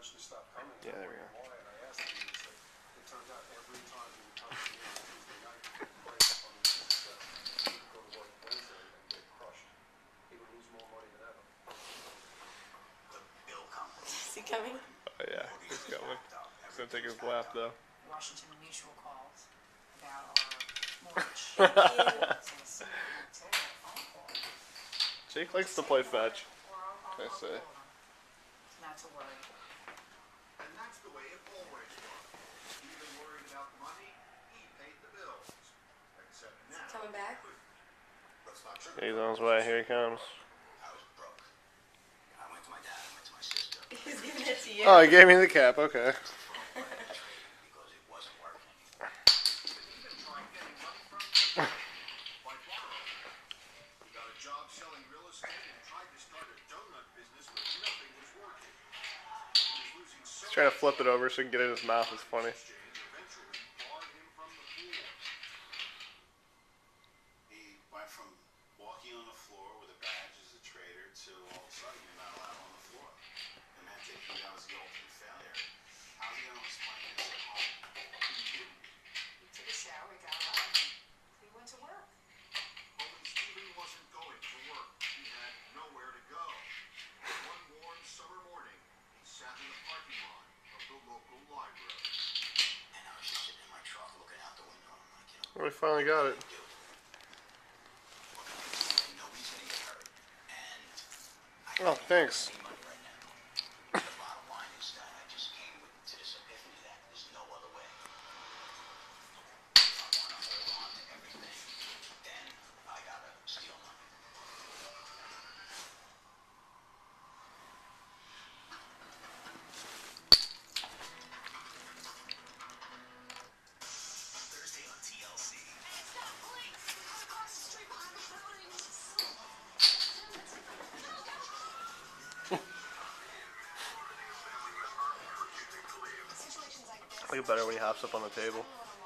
eventually stopped coming. Yeah, there we go. Why? And I asked him, and he said, it turns out every time he would come to me on Tuesday night, right up on his success, he would go to work Wednesday and get crushed. He would lose more money than ever. The bill company. Is he coming? Oh yeah, he's coming. He's gonna take his lap though. Washington Mutual calls about our mortgage. Jake likes to play fetch. I say. Not to worry. And that's the way it always was. Even worried about money, he paid the bills. Except now. Coming back? Let's not trip. He's on his way. Here he comes. I was broke. I went to my dad. I went to my sister. He's giving it to you. Oh, he gave me the cap. Okay. Because it wasn't working. Even tried getting money from by borrowing. He got a job selling real estate and tried to start a donut business, but nothing was working. He was losing so He's trying to flip it over so he can get it in his mouth. It's funny. eventually barred him from the pool. He went from walking on the floor with a badge as a trader to all of a sudden you're not allowed on the floor. And man thinking that was the ultimate failure. How's he going to explain this at home? He didn't. He took a shower, he got up, and he went to work. Only Stephen wasn't going to work. He had nowhere to go. One warm summer morning, he sat in the parking lot of the local library. And I was just sitting in my truck looking out the window. I'm like, you know, Well, we finally got it. nobody's going to get hurt. And I Oh, thanks. don't need money right now. The bottom line is that I just came to this epiphany that there's no other way. If I want to hold on to everything, then I got to steal money. Thursday on TLC. It's not police! Across the street behind the building! Situations like this. I think it's better when he hops up on the table. I don't know